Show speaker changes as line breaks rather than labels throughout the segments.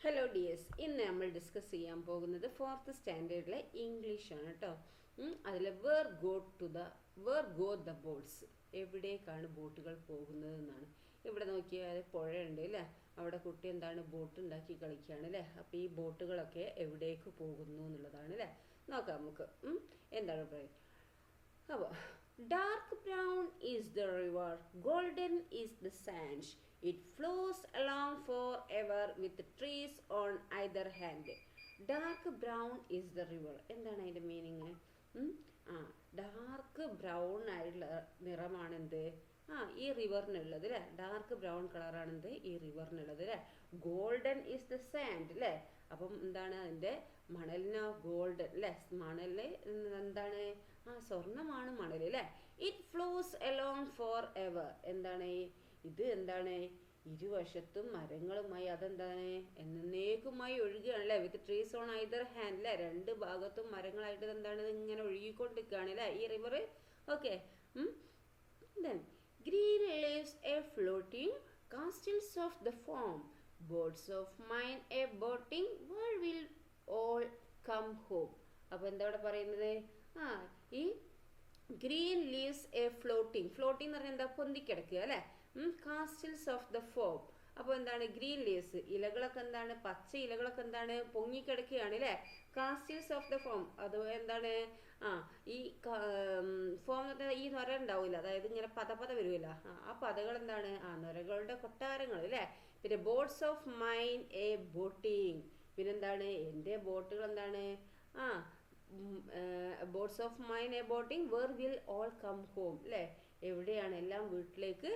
Hello dears, ഇന്ന് നമ്മൾ discuss ചെയ്യാൻ പോകുന്നത് ഫോർത്ത് സ്റ്റാൻഡേർഡിലെ ഇംഗ്ലീഷാണ് കേട്ടോ. അതിൽ വേർ ഗോ ദ ബോട്ട്സ്, എവിടേക്കാണ് ബോട്ടുകൾ പോകുന്നത് എന്നാണ്. ഇവിടെ നോക്കിയാൽ പുഴയുണ്ട് അല്ലേ, അവിടെ കുട്ടി എന്താണ് ബോട്ട് ഉണ്ടാക്കി കളിക്കുകയാണ് അല്ലേ. അപ്പോൾ ഈ ബോട്ടുകളൊക്കെ എവിടേക്ക് പോകുന്നു എന്നുള്ളതാണ് അല്ലേ. നോക്കാം നമുക്ക് എന്താണ് പറയുക. അപ്പോൾ dark brown is the river, golden is the sand, it flows along forever with trees on either hand. Dark brown is the river. എന്താണ് അതിൻ്റെ മീനിങ്? ഡാർക്ക് ബ്രൗൺ ആയിട്ടുള്ള നിറമാണ് എന്ത് ഈ റിവറിനുള്ളത് അല്ലേ. ഡാർക്ക് ബ്രൗൺ കളറാണെന്ത് ഈ റിവറിനുള്ളത് അല്ലേ. ഗോൾഡൻ ഈസ് ദ സാൻഡ് അല്ലേ. അപ്പം എന്താണ് അതിൻ്റെ മണലിനോ ഗോൾഡൻ അല്ലേ. മണല് എന്താണ് സ്വർണ്ണമാണ് മണൽ അല്ലേ. It flows along forever, എന്താണ് ഇത് എന്താണ് ഇരുവശത്തും മരങ്ങളുമായി അതെന്താണ് എന്നേക്കുമായി ഒഴുകുകയാണല്ലേ. With trees on either hand അല്ലേ. രണ്ട് ഭാഗത്തും മരങ്ങളായിട്ട് എന്താണ് ഇങ്ങനെ ഒഴുകിക്കൊണ്ടിരിക്കുകയാണ് അല്ലേ ഈ river. Okay, then green leaves a floating, castles of the foam, boats of mine a boating, where will all come home. അപ്പോൾ എന്താ ഇവിടെ പറയുന്നത്? ഈ green leaves A floating, floating എന്ന് പറഞ്ഞാൽ എന്താ പൊന്തിക്കിടക്കുക അല്ലേ. കാസ്റ്റൽസ് ഓഫ് ദ ഫോം, അപ്പോൾ എന്താണ് ഗ്രീൻ ലീവ്സ്, ഇലകളൊക്കെ എന്താണ് പച്ച ഇലകളൊക്കെ എന്താണ് പൊങ്ങിക്കിടക്കുകയാണ് അല്ലേ. കാസ്റ്റൽസ് ഓഫ് ദ ഫോം, അത് എന്താണ് ഈ ഫോം എന്ന് പറഞ്ഞാൽ ഈ നൊര ഉണ്ടാവില്ല, അതായത് ഇങ്ങനെ പത വരുമല്ലോ, ആ പതകൾ എന്താണ് നൊരകളുടെ കൊട്ടാരങ്ങൾ അല്ലേ. പിന്നെ boats of mine a boating, പിന്നെന്താണ് എൻ്റെ ബോട്ടുകൾ എന്താണ് boats of mine a boating, where will all come home അല്ലേ. എവിടെയാണ് എല്ലാം വീട്ടിലേക്ക്.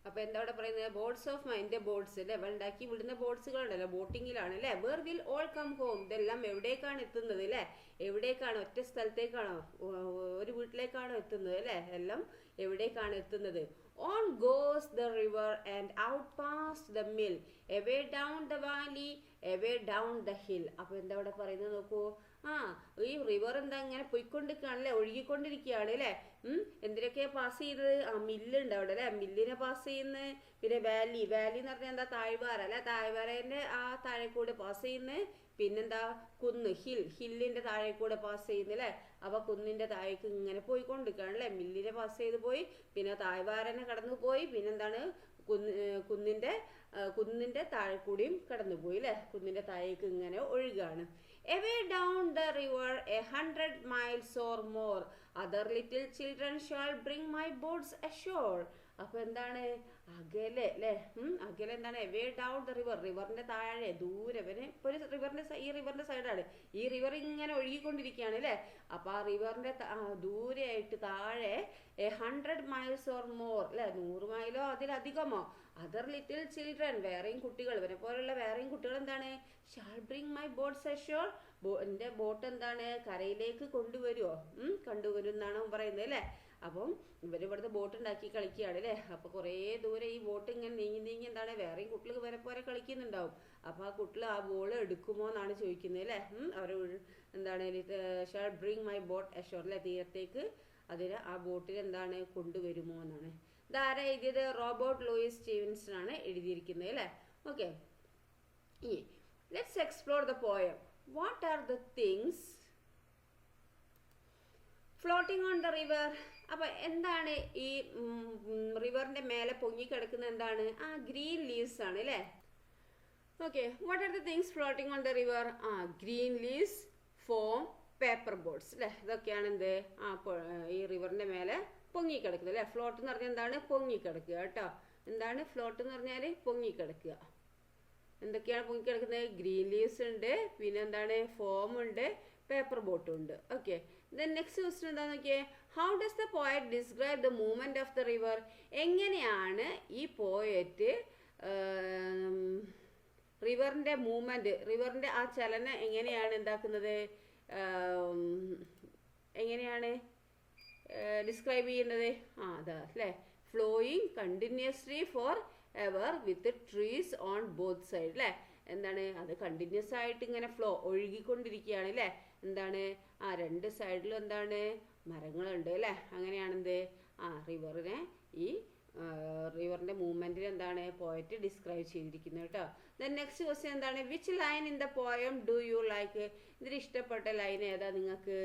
അപ്പോൾ എന്താ ഇവിടെ പറയുന്നത്? ബോട്ട്സ് ഓഫ് മൈൻ്റെ ബോട്ട്സ് അല്ലേ, ഉണ്ടാക്കി വിടുന്ന ബോട്ട്സുകളുണ്ടല്ലോ ബോട്ടിങ്ങിലാണ് അല്ലേ. Where will all come home, ഇതെല്ലാം എവിടേക്കാണ് എത്തുന്നത് അല്ലേ. എവിടേക്കാണ്? ഒറ്റ സ്ഥലത്തേക്കാണോ, ഒരു വീട്ടിലേക്കാണോ എത്തുന്നത് അല്ലേ. എല്ലാം എവിടേക്കാണ് എത്തുന്നത്? On goes the river and out past the mill, away down the valley, away down the hill. അപ്പോൾ എന്താ ഇവിടെ പറയുന്നത് നോക്കൂ. ഈ റിവർ എന്താ ഇങ്ങനെ പോയിക്കൊണ്ടിരിക്കുകയാണല്ലേ, ഒഴുകിക്കൊണ്ടിരിക്കുകയാണ് അല്ലേ. എന്തിനൊക്കെയാ പാസ് ചെയ്തത്? മില്ലുണ്ട് അവിടെ അല്ലേ, മില്ലിനെ പാസ് ചെയ്യുന്നത്. പിന്നെ വാലി എന്ന് പറഞ്ഞാൽ എന്താ താഴ്വാര അല്ലെ, താഴ്വാരേൻ്റെ താഴെ കൂടെ പാസ് ചെയ്യുന്നത്. പിന്നെന്താ കുന്ന്, ഹില്ലിൻ്റെ താഴെ കൂടെ പാസ് ചെയ്യുന്നത് അല്ലേ. അപ്പോൾ കുന്നിൻ്റെ താഴേക്ക് ഇങ്ങനെ പോയിക്കൊണ്ടിരിക്കുകയാണ് അല്ലേ. മില്ലിനെ പാസ് ചെയ്ത് പോയി, പിന്നെ താഴ്വാരനെ കടന്നു പോയി, പിന്നെന്താണ് കുന്നിൻ്റെ താഴെ കൂടിയും കടന്നു പോയി അല്ലേ. കുന്നിൻ്റെ താഴേക്ക് ഇങ്ങനെ ഒഴുകാണ്. Away down the river 100 miles or more, other little children shall bring my boats ashore. അപ്പോൾ എന്താണ് അകലെ അല്ലേ, അകലെ എന്താണ് away down the river, റിവറിൻ്റെ താഴെ ദൂരെ. ഇപ്പോൾ ഒരു ഈ റിവറിൻ്റെ സൈഡാണ്, ഈ റിവർ ഇങ്ങനെ ഒഴുകിക്കൊണ്ടിരിക്കുകയാണ് അല്ലേ. അപ്പോൾ ആ റിവറിൻ്റെ ദൂരെയായിട്ട് താഴെ 100 miles or more അല്ലേ, 100 മൈലോ അതിലധികമോ. അതർ ലിറ്റിൽ ചിൽഡ്രൻ, വേറെയും കുട്ടികൾ, ഇവരെ പോലുള്ള വേറെയും കുട്ടികൾ എന്താണ് shall bring my boats ashore, എൻ്റെ ബോട്ട് എന്താണ് കരയിലേക്ക് കൊണ്ടുവരും എന്നാണ് പറയുന്നത് അല്ലേ. അപ്പം ഇവിടുത്തെ ബോട്ട് ഉണ്ടാക്കി കളിക്കുകയാണ് അല്ലേ. അപ്പോൾ കുറേ ദൂരെ ഈ ബോട്ട് ഇങ്ങനെ നീങ്ങി എന്താണ് വേറെയും കുട്ടികൾ ഇവരെ പോലെ കളിക്കുന്നുണ്ടാവും. അപ്പോൾ ആ കുട്ടികൾ ആ ബോൾ എടുക്കുമോ എന്നാണ് ചോദിക്കുന്നത് അല്ലേ. അവർ എന്താണ് shall bring my boat ashore അല്ലേ, തീരത്തേക്ക് അതിന് ആ ബോട്ടിൽ എന്താണ് കൊണ്ടുവരുമോ എന്നാണ്. ഇതാരാ എഴുതിയത്? റോബർട്ട് ലൂയിസ് സ്റ്റീവൻസൺ ആണ് എഴുതിയിരിക്കുന്നത് അല്ലേ. Okay, let's explore the poem. What are the things floating on the river. അപ്പോൾ എന്താണ് ഈ റിവറിൻ്റെ മേലെ പൊങ്ങിക്കിടക്കുന്നത്? എന്താണ് ഗ്രീൻ ലീവ്സ് ആണ് അല്ലേ. Okay, what are the things floating on the river? Green leaves, foam, paper boats അല്ലേ. ഇതൊക്കെയാണ് എന്ത് ഈ റിവറിൻ്റെ മേലെ പൊങ്ങിക്കിടക്കുന്നത് അല്ലേ. ഫ്ലോട്ട് എന്ന് പറഞ്ഞാൽ എന്താണ് പൊങ്ങിക്കിടക്കുക കേട്ടോ. എന്താണ് ഫ്ലോട്ട് എന്ന് പറഞ്ഞാൽ പൊങ്ങിക്കിടക്കുക. എന്തൊക്കെയാണ് പൊങ്ങിക്കിടക്കുന്നത്? ഗ്രീൻ ലീവ്സ് ഉണ്ട്, പിന്നെ എന്താണ് ഫോം ഉണ്ട്, പേപ്പർ ബോട്ടും ഉണ്ട്. ഓക്കെ, ദെൻ നെക്സ്റ്റ് ക്വസ്റ്റ്യൻ എന്താണെന്ന് നോക്കിയേ. How does the poet describe the movement of the river? എങ്ങനെയാണ് ഈ പോയറ്റ് റിവറിൻ്റെ മൂവ്മെൻറ്റ്, റിവറിൻ്റെ ആ ചലനം എങ്ങനെയാണ് എന്താക്കുന്നത്, എങ്ങനെയാണ് ഡിസ്ക്രൈബ് ചെയ്യുന്നത്? അതാ അല്ലേ, flowing continuously for ever with trees on both side അല്ലേ. എന്താണ് അത് കണ്ടിന്യൂസ് ആയിട്ട് ഇങ്ങനെ ഒഴുകിക്കൊണ്ടിരിക്കുകയാണ് അല്ലേ. എന്താണ് രണ്ട് സൈഡിലും എന്താണ് മരങ്ങളുണ്ട് അല്ലേ. അങ്ങനെയാണെന്ത് റിവറിനെ ഈ റിവറിൻ്റെ മൂവ്മെൻറ്റിൽ എന്താണ് പോയറ്റ് ഡിസ്ക്രൈബ് ചെയ്തിരിക്കുന്നത് കേട്ടോ. ദെൻ നെക്സ്റ്റ് ക്വസ്റ്റ്യൻ എന്താണ്, which line in the poem do you like? ഇതിൽ ഇഷ്ടപ്പെട്ട ലൈൻ ഏതാ? നിങ്ങൾക്ക്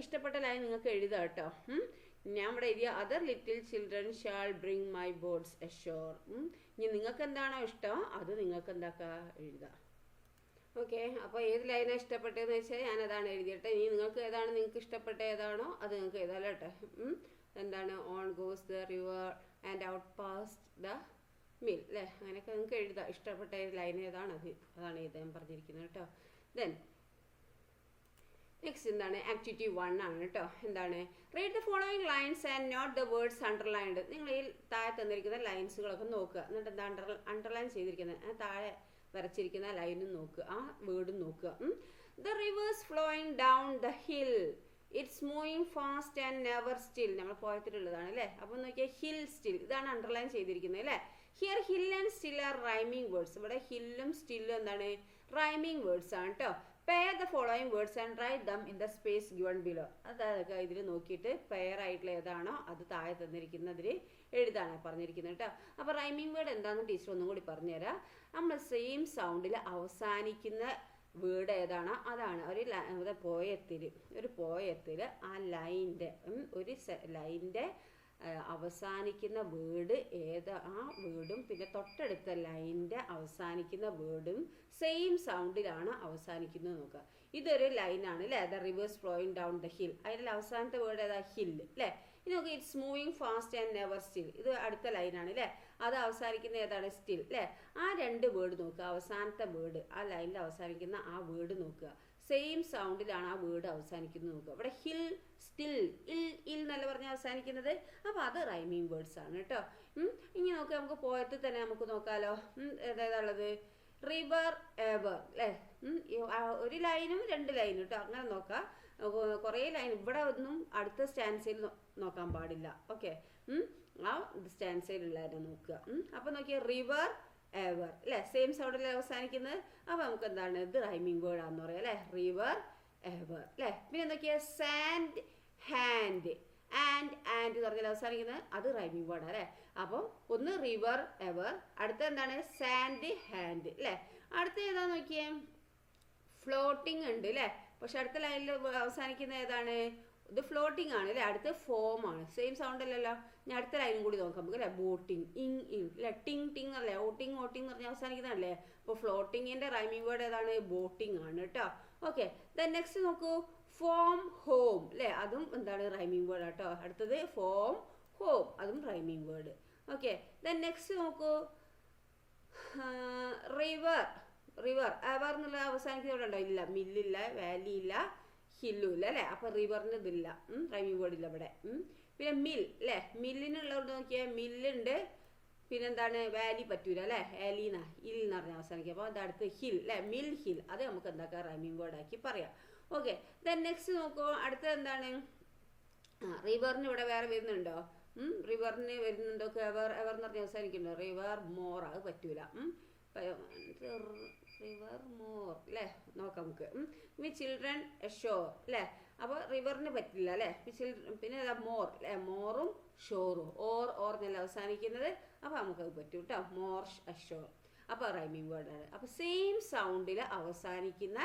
ഇഷ്ടപ്പെട്ട ലൈൻ നിങ്ങൾക്ക് എഴുതാം കേട്ടോ. ഞാൻ ഇവിടെ എഴുതിയ other little children shall bring my boards ashore. ഇനി നിങ്ങൾക്ക് എന്താണോ ഇഷ്ടം അത് നിങ്ങൾക്ക് എന്താക്കുക എഴുതാം. ഓക്കെ, അപ്പോൾ ഏത് ലൈനാണ് ഇഷ്ടപ്പെട്ടതെന്ന് വെച്ചാൽ ഞാനതാണ് എഴുതിയിട്ട്. ഇനി നിങ്ങൾക്ക് ഏതാണ് നിങ്ങൾക്ക് ഇഷ്ടപ്പെട്ട ഏതാണോ അത് നിങ്ങൾക്ക് എഴുതാമല്ലോ കേട്ടോ. എന്താണ് on goes the river and out past the mill അല്ലേ, അങ്ങനെയൊക്കെ നിങ്ങൾക്ക് എഴുതാം. ഇഷ്ടപ്പെട്ട ലൈൻ ഏതാണ് അതാണ് എഴുതാൻ പറഞ്ഞിരിക്കുന്നത് കേട്ടോ. ദെൻ നെക്സ്റ്റ് എന്താണ്, ആക്ടിവിറ്റി 1 ആണ് കേട്ടോ. എന്താണ്, read the following lines and note the words underlined. നിങ്ങൾ ഈ താഴെ തന്നിരിക്കുന്ന ലൈൻസുകളൊക്കെ നോക്കുക, എന്നിട്ട് എന്താ അണ്ടർലൈൻ ചെയ്തിരിക്കുന്നത് താഴെ വരച്ചിരിക്കുന്ന ലൈനും നോക്കുക, ആ വേർഡും നോക്കുക. The reverse flowing down the hill, it's moving fast and never still. നമ്മൾ പോയത്തിലുള്ളതാണ് അല്ലേ. അപ്പം നോക്കിയാൽ ഹിൽ സ്റ്റിൽ, ഇതാണ് അണ്ടർലൈൻ ചെയ്തിരിക്കുന്നത് അല്ലേ. Here hill and still are rhyming words. ഇവിടെ ഹില്ലും സ്റ്റില്ലും എന്താണ് റൈമിങ് വേർഡ്സ് ആണ് കേട്ടോ. Pair the following words and write them in the space given below. അതായത് ഇതിൽ നോക്കിയിട്ട് പെയർ ആയിട്ടുള്ള ഏതാണോ അത് താഴെ തന്നിരിക്കുന്നതിൽ എഴുതാണ് പറഞ്ഞിരിക്കുന്നത് കേട്ടോ. അപ്പോൾ റൈമിംഗ് വേർഡ് എന്താണെന്ന് ടീച്ചർ ഒന്നും കൂടി പറഞ്ഞുതരാം. നമ്മൾ സെയിം സൗണ്ടിൽ അവസാനിക്കുന്ന വേർഡ് ഏതാണോ അതാണ് ഒരു പോയത്തിൽ ആ ലൈൻ്റെ ലൈൻ്റെ അവസാനിക്കുന്ന വേർഡ് ആ വേർഡും പിന്നെ തൊട്ടടുത്ത ലൈനിൻ്റെ അവസാനിക്കുന്ന വേർഡും സെയിം സൗണ്ടിലാണ് അവസാനിക്കുന്നത് നോക്കുക. ഇതൊരു ലൈനാണ് അല്ലേ, the reverse flowing down the hill. അതിൽ അവസാനത്തെ വേർഡ് ഏതാ, ഹിൽ അല്ലേ. ഇനി നോക്കുക, it's moving fast and never still, ഇത് അടുത്ത ലൈനാണ് അല്ലേ. അത് അവസാനിക്കുന്ന ഏതാണ്, സ്റ്റിൽ അല്ലേ. ആ രണ്ട് വേർഡ് നോക്കുക, അവസാനത്തെ വേർഡ് ആ ലൈനിൽ അവസാനിക്കുന്ന ആ വേർഡ് നോക്കുക, സെയിം സൗണ്ടിലാണ് ആ വേർഡ് അവസാനിക്കുന്നത് നോക്കുക. ഇവിടെ ഹിൽ സ്റ്റിൽ ഇൽ എന്നല്ല പറഞ്ഞ് അവസാനിക്കുന്നത്. അപ്പോൾ അത് റൈമിങ് വേർഡ്സ് ആണ് കേട്ടോ. ഇനി നോക്കുക, നമുക്ക് പോയത്തിൽ തന്നെ നമുക്ക് നോക്കാമല്ലോ. ഏതാണുള്ളത്, റിവർ എവർ അല്ലേ. ഒരു ലൈനും 2 ലൈനും കേട്ടോ, അങ്ങനെ നോക്കാം. കുറേ ലൈൻ ഇവിടെ ഒന്നും അടുത്ത സ്റ്റാൻസയിൽ നോക്കാൻ പാടില്ല. ഓക്കെ, ആ സ്റ്റാൻസയിലുള്ളതിനെ നോക്കുക. അപ്പോൾ നോക്കിയാൽ റിവർ എവർ അല്ലേ, സെയിം സൗണ്ടിൽ അവസാനിക്കുന്നത്. അപ്പോൾ നമുക്ക് എന്താണ് ഇത് റൈമിംഗ് വേർഡ് ആണെന്ന് പറയാം അല്ലേ, റിവർ എവർ അല്ലേ. പിന്നെ എന്തൊക്കെയാ, സാൻഡ് ഹാൻഡ് ആൻഡ് എന്ന് പറഞ്ഞാൽ അവസാനിക്കുന്നത് അത് റൈമിംഗ് വേർഡ് അല്ലേ. അപ്പോൾ ഒന്ന് റിവർ എവർ, അടുത്ത എന്താണ് സാൻഡ് ഹാൻഡ് അല്ലേ. അടുത്ത ഏതാന്ന് നോക്കിയേ, ഫ്ലോട്ടിംഗ് ഉണ്ട് അല്ലേ. പക്ഷെ അടുത്ത ലൈനിൽ അവസാനിക്കുന്ന ഏതാണ്, ഇത് ഫ്ലോട്ടിംഗ് ആണ് അല്ലേ. അടുത്ത് ഫോം ആണ്, സെയിം സൗണ്ട് അല്ലല്ലോ. ഞാൻ അടുത്ത ലൈനും കൂടി നോക്കാം നമുക്ക് അല്ലേ, ബോട്ടിങ് ഇങ് അല്ലേ, ടിങ് ടിങ് അല്ലേ, ഓട്ടിങ് എന്ന് പറഞ്ഞാൽ അവസാനിക്കുന്നതല്ലേ. അപ്പോൾ ഫ്ലോട്ടിങ്ങിൻ്റെ റൈമിംഗ് വേർഡ് ഏതാണ്, ബോട്ടിങ് ആണ് കേട്ടോ. ഓക്കെ, ദെൻ നെക്സ്റ്റ് നോക്കൂ, ഫോം ഹോം അല്ലേ, അതും എന്താണ് റൈമിംഗ് വേർഡ് കേട്ടോ. അടുത്തത് ഫോം ഹോം, അതും rhyming word. Okay, then next നോക്കൂ, റിവർ എവർ എന്നുള്ള അവസാനിക്കുന്നവിടെ ഉണ്ടോ, ഇല്ല. മില്ലില്ല, വാലി ഇല്ല, ഹില്ലും ഇല്ല അല്ലേ. അപ്പോൾ റിവറിന് ഇതില്ല, റൈമിംഗ് വേർഡ് ഇല്ല ഇവിടെ. പിന്നെ മിൽ അല്ലേ, മില്ലിനുള്ളതുകൊണ്ട് നോക്കിയാൽ മില്ലുണ്ട്, പിന്നെന്താണ് വാലി പറ്റൂല അല്ലേ, വാലിന്നാ ഇൽ എന്ന് പറഞ്ഞാൽ അവസാനിക്കുക. അപ്പോൾ അതടുത്ത് ഹിൽ അല്ലേ, മിൽ ഹിൽ, അത് നമുക്ക് എന്താക്കാം റൈമിംഗ് വേർഡ് ആക്കി പറയാം. ഓക്കെ, ദെൻ നെക്സ്റ്റ് നോക്കൂ, അടുത്തത് എന്താണ്, റിവറിന് ഇവിടെ വേറെ വരുന്നുണ്ടോ, റിവറിന് വരുന്നുണ്ടോ, എവർ എന്ന് പറഞ്ഞാൽ അവസാനിക്കുന്നുണ്ടോ, റിവർ മോർ, അത് പറ്റൂല. റിവർ മോർ അല്ലേ, നോക്കാം നമുക്ക്. വി ചിൽഡ്രൻ എഷോർ അല്ലേ, അപ്പോൾ റിവറിന് പറ്റില്ല അല്ലേ. പിന്നെ ഏതാ, മോർ അല്ലേ, മോറും ഷോറും ഓർ എന്നല്ല അവസാനിക്കുന്നത്. അപ്പോൾ നമുക്കത് പറ്റും കേട്ടോ, മോർ അഷോർ. അപ്പോൾ റൈമിംഗ് വേർഡാണ്. അപ്പോൾ സെയിം സൗണ്ടിൽ അവസാനിക്കുന്ന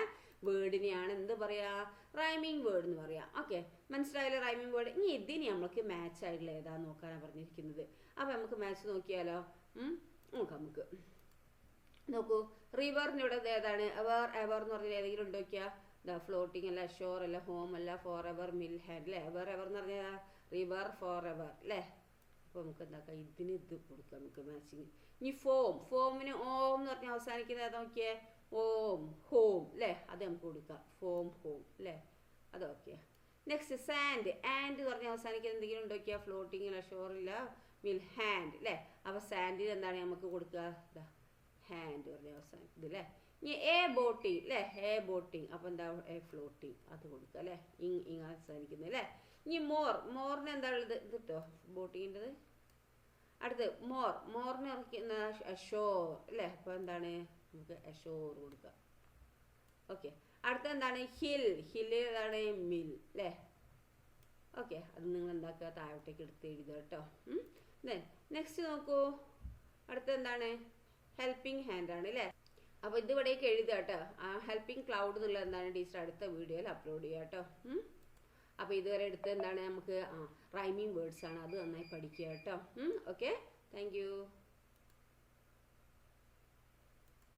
വേർഡിനെയാണ് എന്ത് പറയുക, റൈമിംഗ് വേർഡ് എന്ന് പറയാം. ഓക്കെ, മനസ്സിലായല്ലോ റൈമിംഗ് വേർഡ്. ഇനി ഇതിന് നമുക്ക് മാച്ച് ആയിട്ടുള്ള ഏതാന്ന് നോക്കാനാണ് പറഞ്ഞിരിക്കുന്നത്. അപ്പോൾ നമുക്ക് മാച്ച് നോക്കിയാലോ, നോക്കാം നമുക്ക്. നോക്കൂ, റിവറിനിവിടെ ഏതാണ്, എവർ എന്ന് പറഞ്ഞാൽ ഏതെങ്കിലും ഉണ്ടോ നോക്കിയാൽ, ഫ്ലോട്ടിംഗ് അല്ല, ഷോർ അല്ല, ഹോം അല്ല, ഫോർ എവർ, മിൽ ഹാൻഡ് അല്ലേ. എവർ എന്ന് പറഞ്ഞാൽ റിവർ ഫോർ എവർ അല്ലേ. അപ്പോൾ നമുക്ക് എന്താക്കാം, ഇതിന് ഇത് കൊടുക്കാം നമുക്ക് മാച്ചിങ്. ഇനി ഫോമിന് ഓം എന്ന് പറഞ്ഞാൽ അവസാനിക്കുന്നത് ഏതാ നോക്കിയേ, ഓം ഹോം അല്ലേ, അത് നമുക്ക് കൊടുക്കാം, ഫോം ഹോം അല്ലേ, അത് ഓക്കെ. നെക്സ്റ്റ് സാൻഡ് എന്ന് പറഞ്ഞാൽ അവസാനിക്കുന്നത് എന്തെങ്കിലും ഉണ്ടോ നോക്കിയാൽ, ഫ്ലോട്ടിംഗ് അല്ല, ഷോറില്ല, മിൽ ഹാൻഡ് അല്ലേ. അപ്പോൾ സാൻഡിൽ എന്താണ് നമുക്ക് കൊടുക്കുക, ഇതാ ഹാൻഡ് പറഞ്ഞ അവസാനിക്കുന്നത് അല്ലേ. ഇനി ബോട്ടിങ് അല്ലേ, ബോട്ടിങ്, അപ്പോൾ എന്താ ഫ്ലോട്ടിങ്, അത് കൊടുക്കുക അല്ലേ, ഇങ് അവസാനിക്കുന്നത് അല്ലേ. ഇനി മോറിന് എന്താ ഉള്ളത്, ഇത് കിട്ടോ ബോട്ടിങ്ങിൻ്റെത്. അടുത്ത് മോറിന് ഇറക്കുന്ന അഷോർ അല്ലേ, അപ്പോൾ എന്താണ് നമുക്ക് അഷോർ കൊടുക്കുക. ഓക്കെ, അടുത്ത എന്താണ് ഹിൽ ഏതാണ്, മിൽ അല്ലേ. ഓക്കെ, അത് നിങ്ങൾ എന്താക്കുക, താഴോട്ടേക്ക് എടുത്ത് എഴുതുക കേട്ടോ. നെക്സ്റ്റ് നോക്കൂ, അടുത്ത എന്താണ്? ഹെൽപ്പിംഗ് ഹാൻഡ് ആണ് അല്ലേ. അപ്പോൾ ഇതിവിടേക്ക് എഴുതുക കേട്ടോ. ഹെൽപ്പിംഗ് ക്ലൗഡ് എന്നുള്ളത് എന്താണ് ടീച്ചർ അടുത്ത വീഡിയോയിൽ അപ്ലോഡ് ചെയ്യുക കേട്ടോ. അപ്പോൾ ഇതുവരെ എടുത്ത് എന്താണ് നമുക്ക് റൈമിങ് വേർഡ്സ് ആണ്, അത് നന്നായി പഠിക്കുക കേട്ടോ. Okay, thank you.